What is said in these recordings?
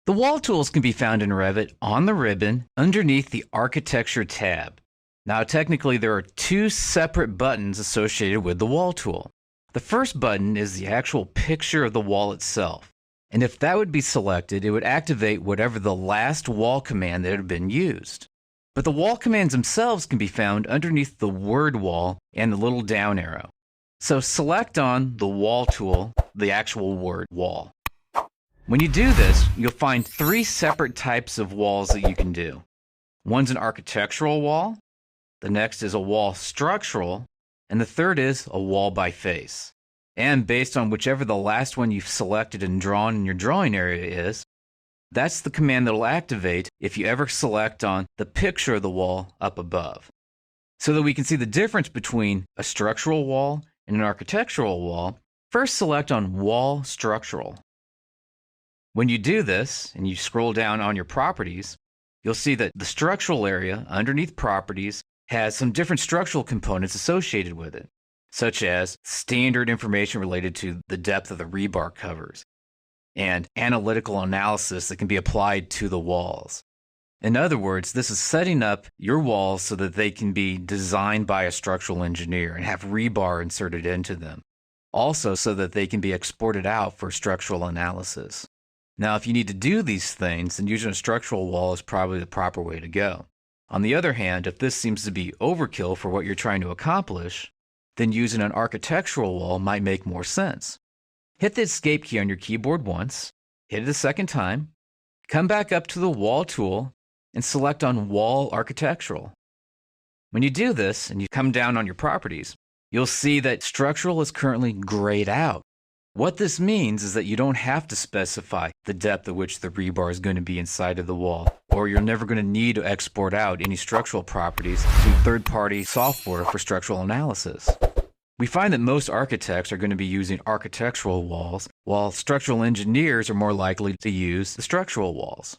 The wall tools can be found in Revit on the ribbon underneath the Architecture tab. Now, technically, there are two separate buttons associated with the wall tool. The first button is the actual picture of the wall itself, and if that would be selected, it would activate whatever the last wall command that had been used. But the wall commands themselves can be found underneath the word wall and the little down arrow. So select on the wall tool, the actual word wall. When you do this, you'll find three separate types of walls that you can do. One's an architectural wall, the next is a wall structural, and the third is a wall by face. And based on whichever the last one you've selected and drawn in your drawing area is, that's the command that will activate if you ever select on the picture of the wall up above. So that we can see the difference between a structural wall and an architectural wall, first select on Wall Structural. When you do this, and you scroll down on your properties, you'll see that the structural area underneath properties has some different structural components associated with it, such as standard information related to the depth of the rebar covers, and analytical analysis that can be applied to the walls. In other words, this is setting up your walls so that they can be designed by a structural engineer and have rebar inserted into them. Also, so that they can be exported out for structural analysis. Now, if you need to do these things, then using a structural wall is probably the proper way to go. On the other hand, if this seems to be overkill for what you're trying to accomplish, then using an architectural wall might make more sense. Hit the Escape key on your keyboard once, hit it a second time, come back up to the Wall tool, and select on Wall Architectural. When you do this, and you come down on your properties, you'll see that structural is currently grayed out. What this means is that you don't have to specify the depth at which the rebar is going to be inside of the wall, or you're never going to need to export out any structural properties to third-party software for structural analysis. We find that most architects are going to be using architectural walls, while structural engineers are more likely to use the structural walls.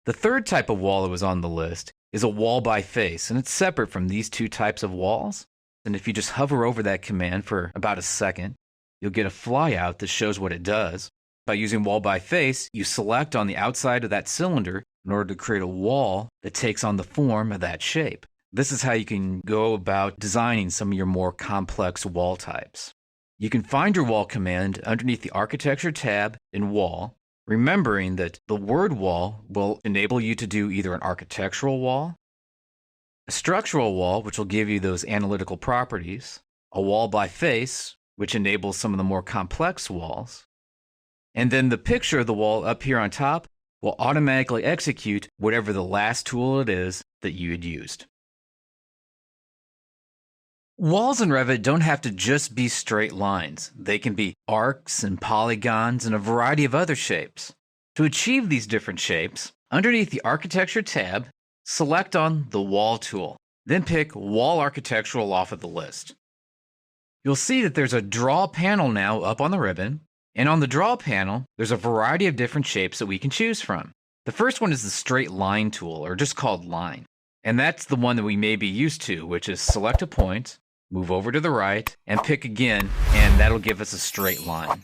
The third type of wall that was on the list is a wall by face, and it's separate from these two types of walls. And if you just hover over that command for about a second, you'll get a flyout that shows what it does. By using wall by face, you select on the outside of that cylinder in order to create a wall that takes on the form of that shape. This is how you can go about designing some of your more complex wall types. You can find your wall command underneath the Architecture tab in Wall, remembering that the word wall will enable you to do either an architectural wall, a structural wall, which will give you those analytical properties, a wall by face, which enables some of the more complex walls, and then the picture of the wall up here on top will automatically execute whatever the last tool it is that you had used. Walls in Revit don't have to just be straight lines. They can be arcs and polygons and a variety of other shapes. To achieve these different shapes, underneath the Architecture tab, select on the Wall tool, then pick Wall Architectural off of the list. You'll see that there's a Draw panel now up on the ribbon, and on the Draw panel, there's a variety of different shapes that we can choose from. The first one is the Straight Line tool, or just called Line. And that's the one that we may be used to, which is select a point, move over to the right, and pick again, and that'll give us a straight line.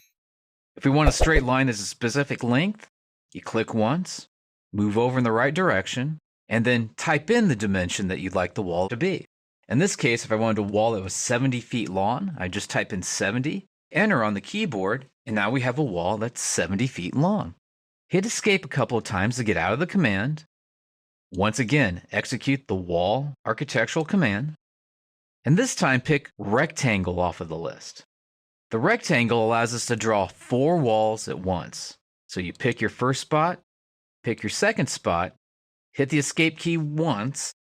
If we want a straight line that's a specific length, you click once, move over in the right direction, and then type in the dimension that you'd like the wall to be. In this case, if I wanted a wall that was 70 feet long, I just type in 70, enter on the keyboard, and now we have a wall that's 70 feet long. Hit Escape a couple of times to get out of the command. Once again, execute the Wall Architectural command, and this time pick Rectangle off of the list. The rectangle allows us to draw 4 walls at once. So you pick your first spot, pick your second spot, hit the Escape key once,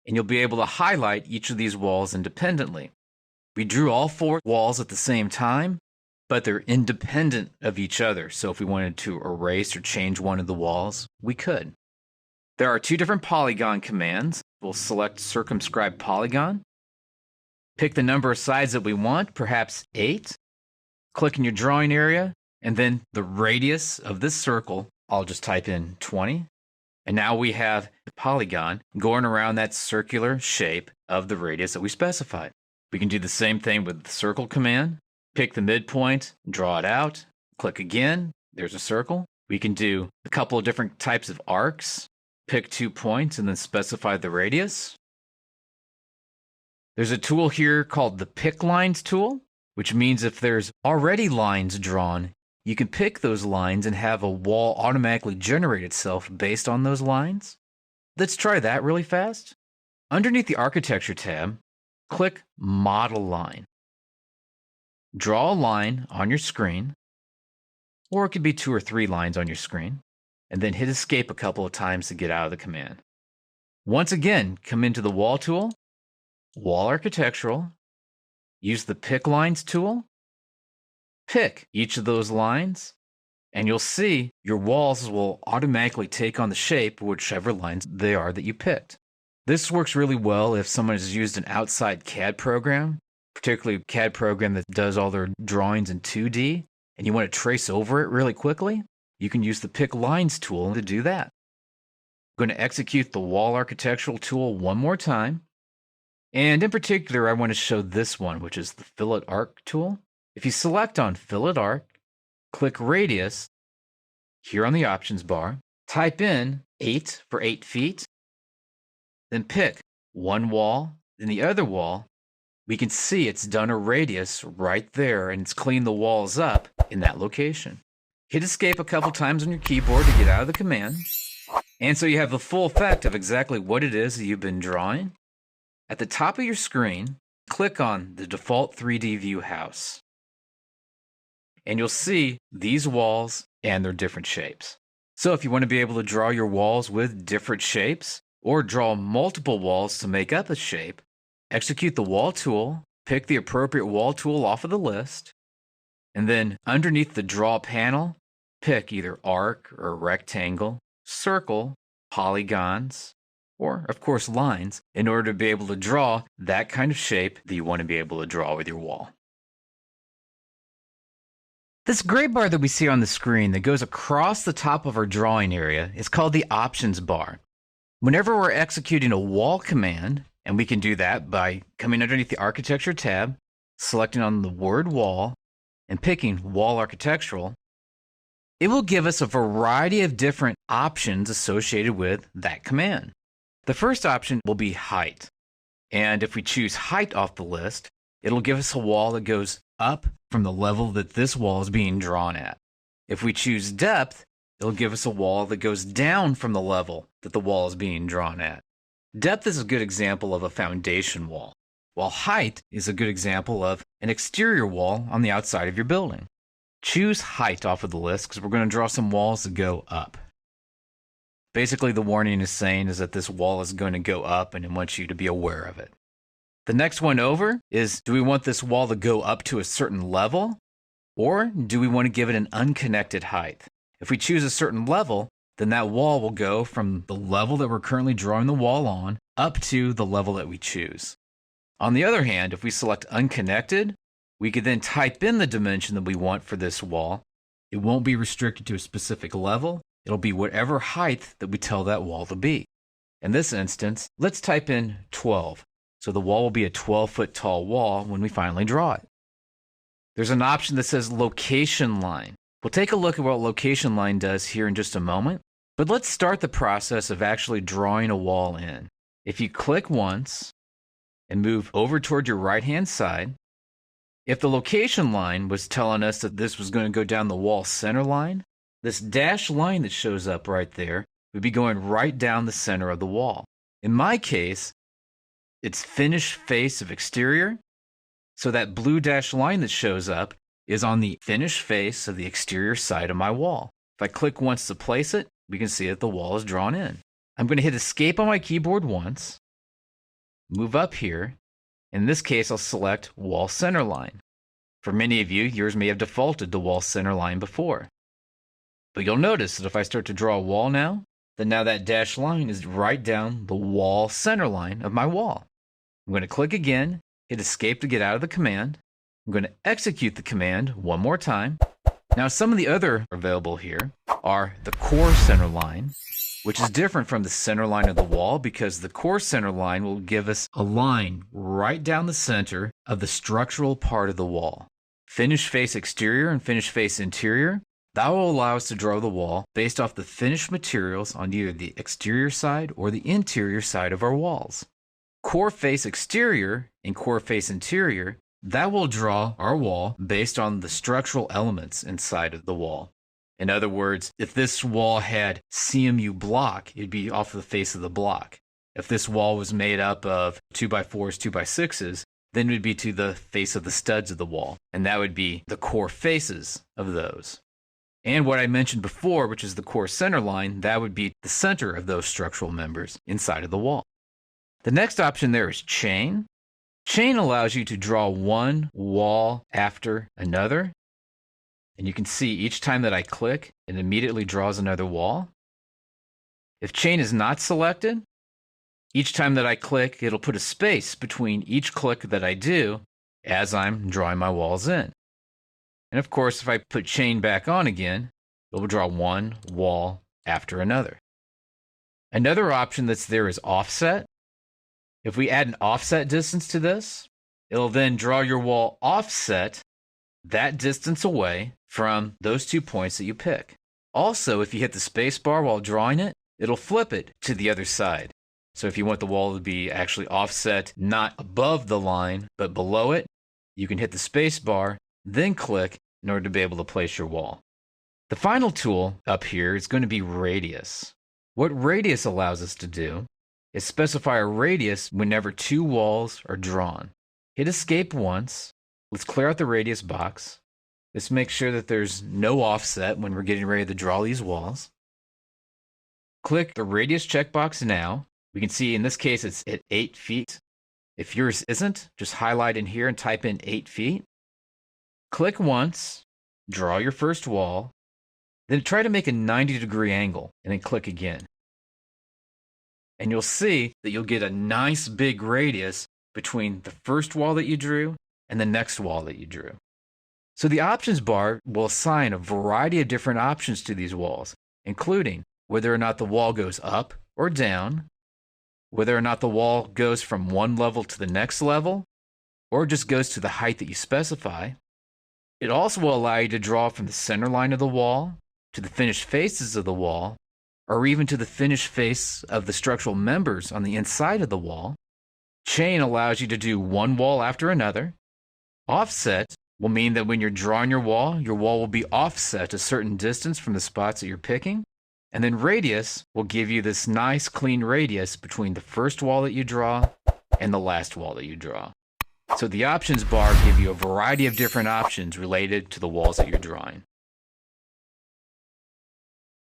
and you'll be able to highlight each of these walls independently. We drew all 4 walls at the same time, but they're independent of each other. So if we wanted to erase or change one of the walls, we could. There are 2 different polygon commands. We'll select Circumscribe Polygon. Pick the number of sides that we want, perhaps 8. Click in your drawing area, and then the radius of this circle, I'll just type in 20. And now we have a polygon going around that circular shape of the radius that we specified. We can do the same thing with the circle command. Pick the midpoint, draw it out, click again, there's a circle. We can do a couple of different types of arcs, pick 2 points, and then specify the radius. There's a tool here called the Pick Lines tool, which means if there's already lines drawn, you can pick those lines and have a wall automatically generate itself based on those lines. Let's try that really fast. Underneath the Architecture tab, click Model Line. Draw a line on your screen, or it could be 2 or 3 lines on your screen, and then hit Escape a couple of times to get out of the command. Once again, come into the Wall tool, Wall Architectural, use the Pick Lines tool, pick each of those lines, and you'll see your walls will automatically take on the shape of whichever lines they are that you picked. This works really well if someone has used an outside CAD program, particularly a CAD program that does all their drawings in 2D, and you want to trace over it really quickly. You can use the Pick Lines tool to do that. I'm going to execute the Wall Architectural tool one more time. And in particular, I want to show this one, which is the Fillet Arc tool. If you select on Fillet Arc, click Radius here on the options bar, type in 8 for 8 feet, then pick one wall, then the other wall. We can see it's done a radius right there, and it's cleaned the walls up in that location. Hit Escape a couple times on your keyboard to get out of the command. And so you have the full effect of exactly what it is that you've been drawing. At the top of your screen, click on the default 3D view house. And you'll see these walls and their different shapes. So if you want to be able to draw your walls with different shapes, or draw multiple walls to make up a shape, execute the Wall tool, pick the appropriate wall tool off of the list, and then underneath the Draw panel, pick either arc or rectangle, circle, polygons, or of course lines, in order to be able to draw that kind of shape that you want to be able to draw with your wall. This gray bar that we see on the screen that goes across the top of our drawing area is called the options bar. Whenever we're executing a wall command, and we can do that by coming underneath the Architecture tab, selecting on the word wall, and picking Wall Architectural, it will give us a variety of different options associated with that command. The first option will be height. And if we choose height off the list, it'll give us a wall that goes up from the level that this wall is being drawn at. If we choose depth, it'll give us a wall that goes down from the level that the wall is being drawn at. Depth is a good example of a foundation wall, while height is a good example of an exterior wall on the outside of your building. Choose height off of the list because we're going to draw some walls that go up. Basically, the warning is saying is that this wall is going to go up, and it wants you to be aware of it. The next one over is, do we want this wall to go up to a certain level, or do we want to give it an unconnected height? If we choose a certain level, then that wall will go from the level that we're currently drawing the wall on up to the level that we choose. On the other hand, if we select unconnected, we could then type in the dimension that we want for this wall. It won't be restricted to a specific level. It'll be whatever height that we tell that wall to be. In this instance, let's type in 12. So the wall will be a 12-foot tall wall when we finally draw it. There's an option that says location line. We'll take a look at what location line does here in just a moment, but let's start the process of actually drawing a wall in. If you click once and move over toward your right-hand side, if the location line was telling us that this was going to go down the wall center line, this dashed line that shows up right there would be going right down the center of the wall. In my case, it's finished face of exterior, so that blue dashed line that shows up is on the finished face of the exterior side of my wall. If I click once to place it, we can see that the wall is drawn in. I'm going to hit Escape on my keyboard once, move up here. In this case, I'll select Wall Center Line. For many of you, yours may have defaulted to Wall Center Line before. But you'll notice that if I start to draw a wall now, then now that dashed line is right down the wall center line of my wall. I'm going to click again, hit Escape to get out of the command. I'm going to execute the command one more time. Now, some of the other available here are the core center line, which is different from the center line of the wall because the core center line will give us a line right down the center of the structural part of the wall. Finished face exterior and finished face interior, That will allow us to draw the wall based off the finished materials on either the exterior side or the interior side of our walls. Core face exterior and core face interior, that will draw our wall based on the structural elements inside of the wall. In other words, if this wall had CMU block, it'd be off the face of the block. If this wall was made up of 2x4s, 2x6s, then it would be to the face of the studs of the wall, and that would be the core faces of those. And what I mentioned before, which is the core center line, that would be the center of those structural members inside of the wall. The next option there is chain. Chain allows you to draw one wall after another. And you can see each time that I click, it immediately draws another wall. If chain is not selected, each time that I click, it'll put a space between each click that I do as I'm drawing my walls in. And of course, if I put chain back on again, it will draw one wall after another. Another option that's there is offset. If we add an offset distance to this, it'll then draw your wall offset that distance away from those 2 points that you pick. Also, if you hit the space bar while drawing it, it'll flip it to the other side. So if you want the wall to be actually offset not above the line, but below it, you can hit the space bar, then click in order to be able to place your wall. The final tool up here is going to be radius. What radius allows us to do is specify a radius whenever two walls are drawn. Hit escape once. Let's clear out the radius box. Let's make sure that there's no offset when we're getting ready to draw these walls. Click the radius checkbox now. We can see in this case it's at 8 feet. If yours isn't, just highlight in here and type in 8 feet. Click once, draw your first wall, then try to make a 90-degree angle and then click again. And you'll see that you'll get a nice big radius between the first wall that you drew and the next wall that you drew. So the options bar will assign a variety of different options to these walls, including whether or not the wall goes up or down, whether or not the wall goes from one level to the next level, or just goes to the height that you specify. It also will allow you to draw from the center line of the wall to the finished faces of the wall, or even to the finished face of the structural members on the inside of the wall. Chain allows you to do one wall after another. Offset will mean that when you're drawing your wall will be offset a certain distance from the spots that you're picking. And then radius will give you this nice clean radius between the first wall that you draw and the last wall that you draw. So the options bar give you a variety of different options related to the walls that you're drawing.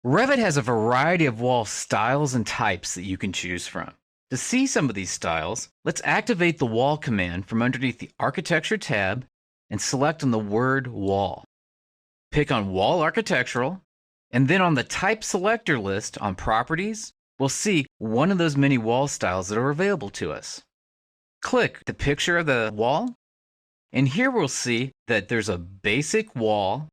Revit has a variety of wall styles and types that you can choose from. To see some of these styles, let's activate the Wall command from underneath the Architecture tab and select on the word Wall. Pick on Wall Architectural, and then on the Type Selector list on Properties, we'll see one of those many wall styles that are available to us. Click the picture of the wall, and here we'll see that there's a basic wall,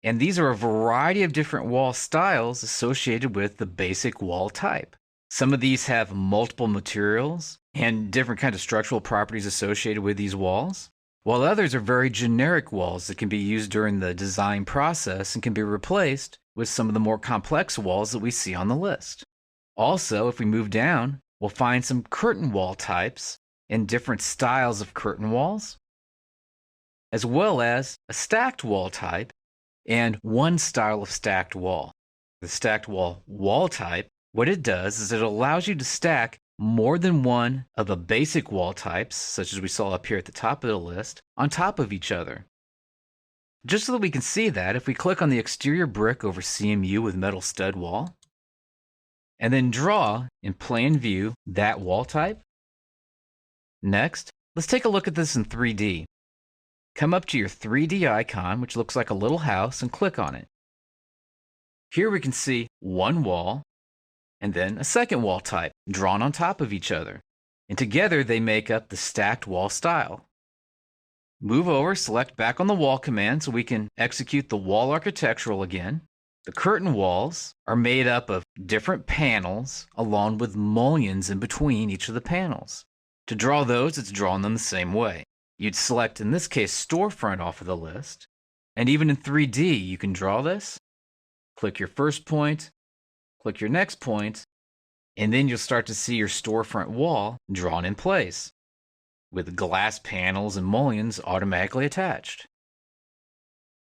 and these are a variety of different wall styles associated with the basic wall type. Some of these have multiple materials and different kinds of structural properties associated with these walls, while others are very generic walls that can be used during the design process and can be replaced with some of the more complex walls that we see on the list. Also, if we move down, we'll find some curtain wall types and different styles of curtain walls, as well as a stacked wall type and one style of stacked wall. The stacked wall type, what it does is it allows you to stack more than one of the basic wall types, such as we saw up here at the top of the list, on top of each other. Just so that we can see that, if we click on the exterior brick over CMU with metal stud wall, and then draw in plain view that wall type. Next, let's take a look at this in 3D. Come up to your 3D icon, which looks like a little house, and click on it. Here we can see one wall, and then a second wall type drawn on top of each other. And together they make up the stacked wall style. Move over, select back on the Wall command so we can execute the Wall Architectural again. The curtain walls are made up of different panels along with mullions in between each of the panels. To draw those, it's drawn them the same way. You'd select, in this case, storefront off of the list. And even in 3D, you can draw this Click your first point, click your next point, and then you'll start to see your storefront wall drawn in place, with glass panels and mullions automatically attached.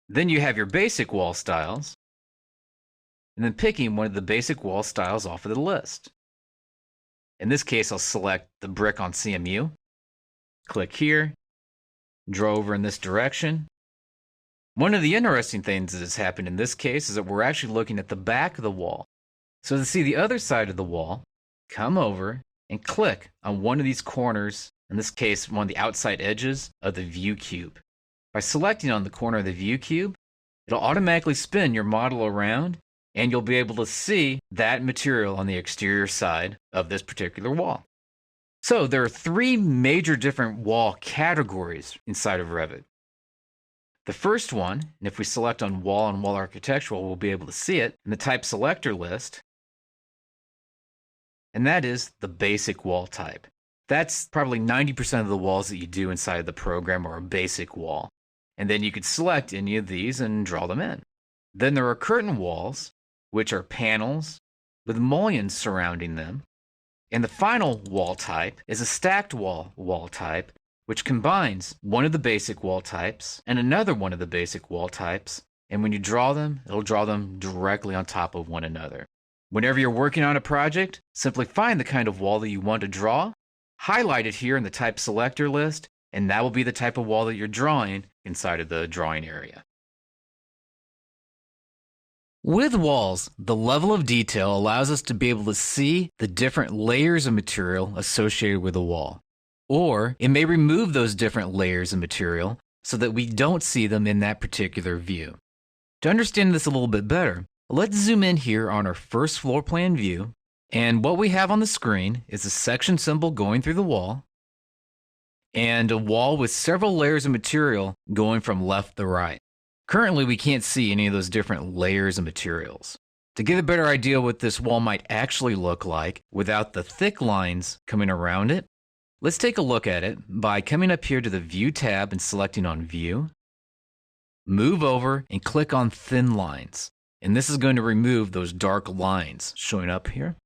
Then you have your basic wall styles, and then picking one of the basic wall styles off of the list. In this case, I'll select the brick on CMU, click here, draw over in this direction. One of the interesting things that has happened in this case is that we're actually looking at the back of the wall. So to see the other side of the wall, come over and click on one of these corners, in this case, one of the outside edges of the view cube. By selecting on the corner of the view cube, it'll automatically spin your model around, and you'll be able to see that material on the exterior side of this particular wall. So there are three major different wall categories inside of Revit. The first one, and if we select on wall and wall architectural, we'll be able to see it in the type selector list, and that is the basic wall type. That's probably 90% of the walls that you do inside the program are a basic wall. And then you could select any of these and draw them in. Then there are curtain walls, which are panels with mullions surrounding them. And the final wall type is a stacked wall type, which combines one of the basic wall types and another one of the basic wall types. And when you draw them, it'll draw them directly on top of one another. Whenever you're working on a project, simply find the kind of wall that you want to draw, highlight it here in the type selector list, and that will be the type of wall that you're drawing inside of the drawing area. With walls, the level of detail allows us to be able to see the different layers of material associated with a wall. Or it may remove those different layers of material so that we don't see them in that particular view. To understand this a little bit better, let's zoom in here on our first floor plan view, and what we have on the screen is a section symbol going through the wall, and a wall with several layers of material going from left to right. Currently, we can't see any of those different layers of materials. To get a better idea what this wall might actually look like without the thick lines coming around it, let's take a look at it by coming up here to the View tab and selecting on View. Move over and click on Thin Lines. And this is going to remove those dark lines showing up here.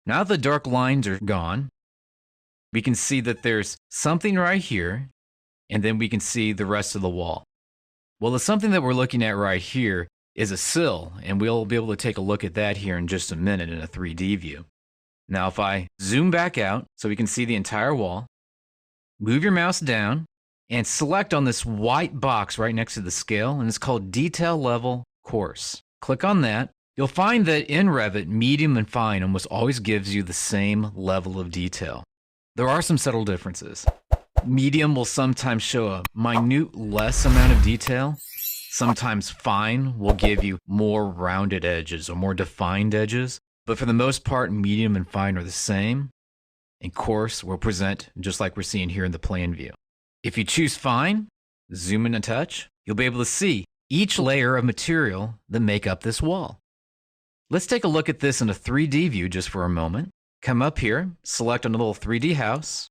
Now that the dark lines are gone, we can see that there's something right here, and then we can see the rest of the wall. Well, the something that we're looking at right here is a sill, and we'll be able to take a look at that here in just a minute in a 3D view. Now, if I zoom back out so we can see the entire wall, move your mouse down, and select on this white box right next to the scale, and it's called Detail Level Coarse. Click on that. You'll find that in Revit, medium and fine almost always gives you the same level of detail. There are some subtle differences. Medium will sometimes show a minute less amount of detail. Sometimes fine will give you more rounded edges or more defined edges. But for the most part, medium and fine are the same. And coarse will present just like we're seeing here in the plan view. If you choose fine, zoom in a touch, you'll be able to see each layer of material that make up this wall. Let's take a look at this in a 3D view just for a moment. Come up here, select on a little 3D house.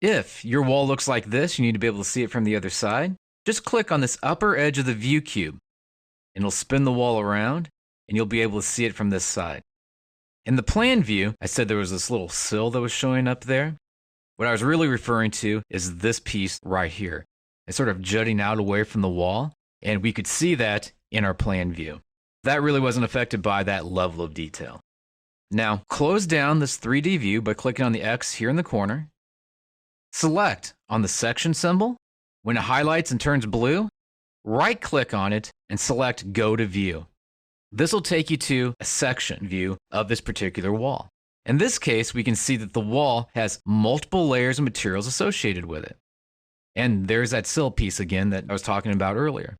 If your wall looks like this, you need to be able to see it from the other side. Just click on this upper edge of the view cube, and it'll spin the wall around, and you'll be able to see it from this side. In the plan view, I said there was this little sill that was showing up there. What I was really referring to is this piece right here. It's sort of jutting out away from the wall, and we could see that in our plan view. That really wasn't affected by that level of detail. Now, close down this 3D view by clicking on the X here in the corner. Select on the section symbol. When it highlights and turns blue, right-click on it and select Go to View. This will take you to a section view of this particular wall. In this case, we can see that the wall has multiple layers of materials associated with it. And there's that sill piece again that I was talking about earlier.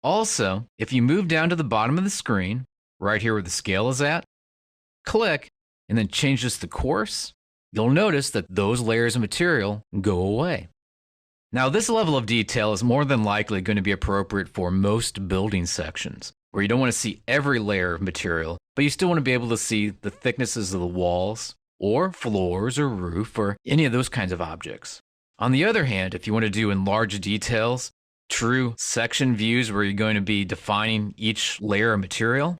Also, if you move down to the bottom of the screen, right here where the scale is at, click and then change this to coarse, you'll notice that those layers of material go away. Now, this level of detail is more than likely going to be appropriate for most building sections, where you don't want to see every layer of material, but you still want to be able to see the thicknesses of the walls, or floors, or roof, or any of those kinds of objects. On the other hand, if you want to do enlarged details, true section views where you're going to be defining each layer of material,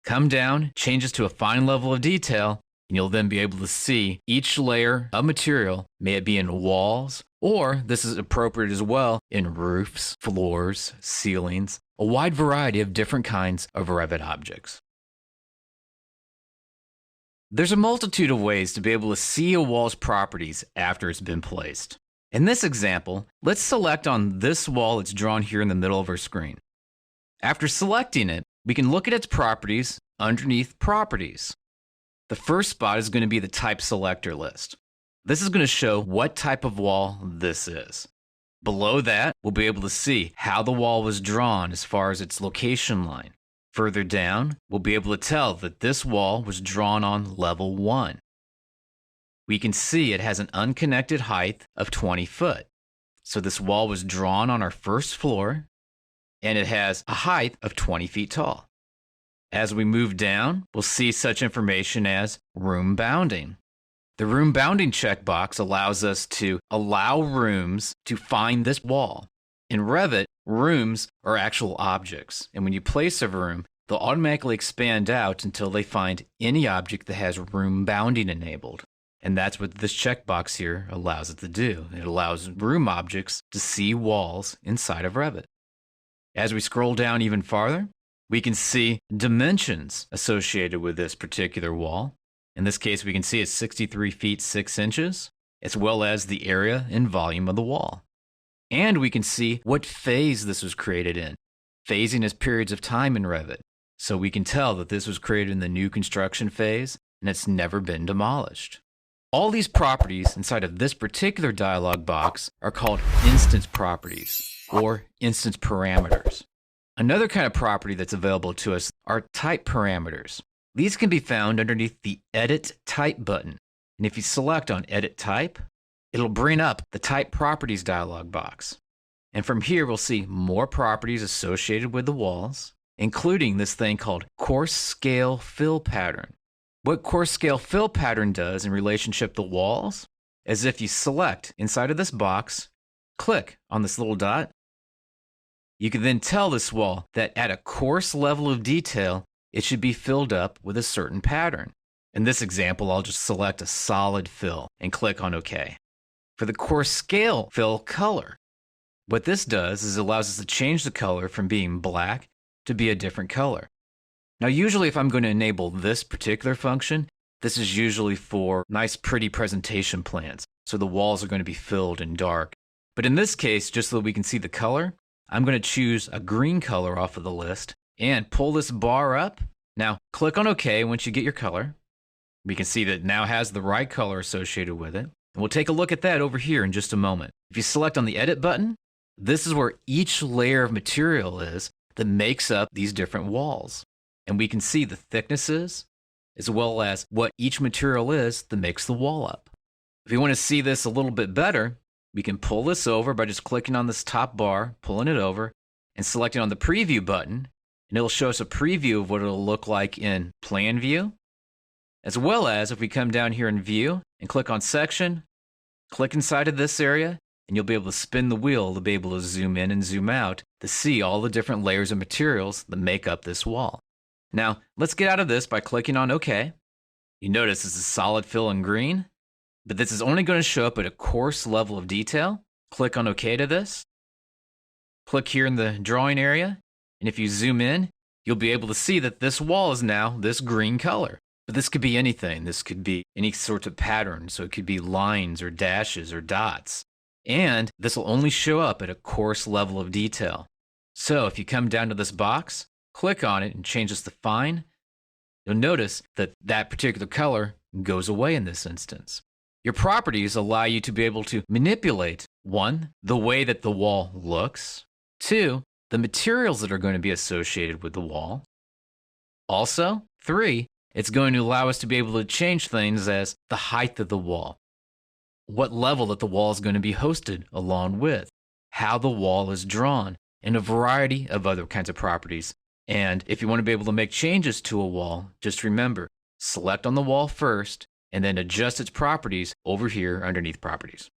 come down, changes to a fine level of detail, and you'll then be able to see each layer of material, may it be in walls, or this is appropriate as well in roofs, floors, ceilings, a wide variety of different kinds of Revit objects. There's a multitude of ways to be able to see a wall's properties after it's been placed. In this example, let's select on this wall that's drawn here in the middle of our screen. After selecting it, we can look at its properties underneath Properties. The first spot is going to be the Type Selector list. This is going to show what type of wall this is. Below that, we'll be able to see how the wall was drawn as far as its location line. Further down, we'll be able to tell that this wall was drawn on level 1. We can see it has an unconnected height of 20 foot. So this wall was drawn on our first floor, and it has a height of 20 feet tall. As we move down, we'll see such information as room bounding. The room bounding checkbox allows us to allow rooms to find this wall. In Revit, rooms are actual objects, and when you place a room, they'll automatically expand out until they find any object that has room bounding enabled. And that's what this checkbox here allows it to do. It allows room objects to see walls inside of Revit. As we scroll down even farther, we can see dimensions associated with this particular wall. In this case, we can see it's 63 feet 6 inches, as well as the area and volume of the wall. And we can see what phase this was created in. Phasing is periods of time in Revit, so we can tell that this was created in the new construction phase and it's never been demolished. All these properties inside of this particular dialog box are called instance properties or instance parameters. Another kind of property that's available to us are type parameters. These can be found underneath the Edit Type button. And if you select on Edit Type, it'll bring up the Type Properties dialog box. And from here, we'll see more properties associated with the walls, including this thing called Coarse Scale Fill Pattern. What Coarse Scale Fill Pattern does in relationship to walls is if you select inside of this box, click on this little dot, you can then tell this wall that at a coarse level of detail, it should be filled up with a certain pattern. In this example, I'll just select a solid fill and click on OK. For the Coarse Scale Fill color, what this does is it allows us to change the color from being black to be a different color. Now, usually if I'm going to enable this particular function, this is usually for nice, pretty presentation plans. So the walls are going to be filled in dark. But in this case, just so that we can see the color, I'm going to choose a green color off of the list and pull this bar up. Now, click on OK once you get your color. We can see that it now has the right color associated with it. And we'll take a look at that over here in just a moment. If you select on the Edit button, this is where each layer of material is that makes up these different walls. And we can see the thicknesses as well as what each material is that makes the wall up. If we want to see this a little bit better, we can pull this over by just clicking on this top bar, pulling it over, and selecting on the Preview button, and it'll show us a preview of what it'll look like in Plan View, as well as if we come down here in View and click on Section, click inside of this area, and you'll be able to spin the wheel to be able to zoom in and zoom out to see all the different layers of materials that make up this wall. Now, let's get out of this by clicking on OK. You notice this is solid fill in green, but this is only going to show up at a coarse level of detail. Click on OK to this. Click here in the drawing area, and if you zoom in, you'll be able to see that this wall is now this green color. But this could be anything. This could be any sort of pattern, so it could be lines or dashes or dots. And this will only show up at a coarse level of detail. So if you come down to this box, click on it and change this to fine, you'll notice that that particular color goes away in this instance. Your properties allow you to be able to manipulate, 1, the way that the wall looks, 2, the materials that are going to be associated with the wall. Also, 3, it's going to allow us to be able to change things as the height of the wall, what level that the wall is going to be hosted along with, how the wall is drawn, and a variety of other kinds of properties. And if you want to be able to make changes to a wall, just remember, select on the wall first, and then adjust its properties over here underneath Properties.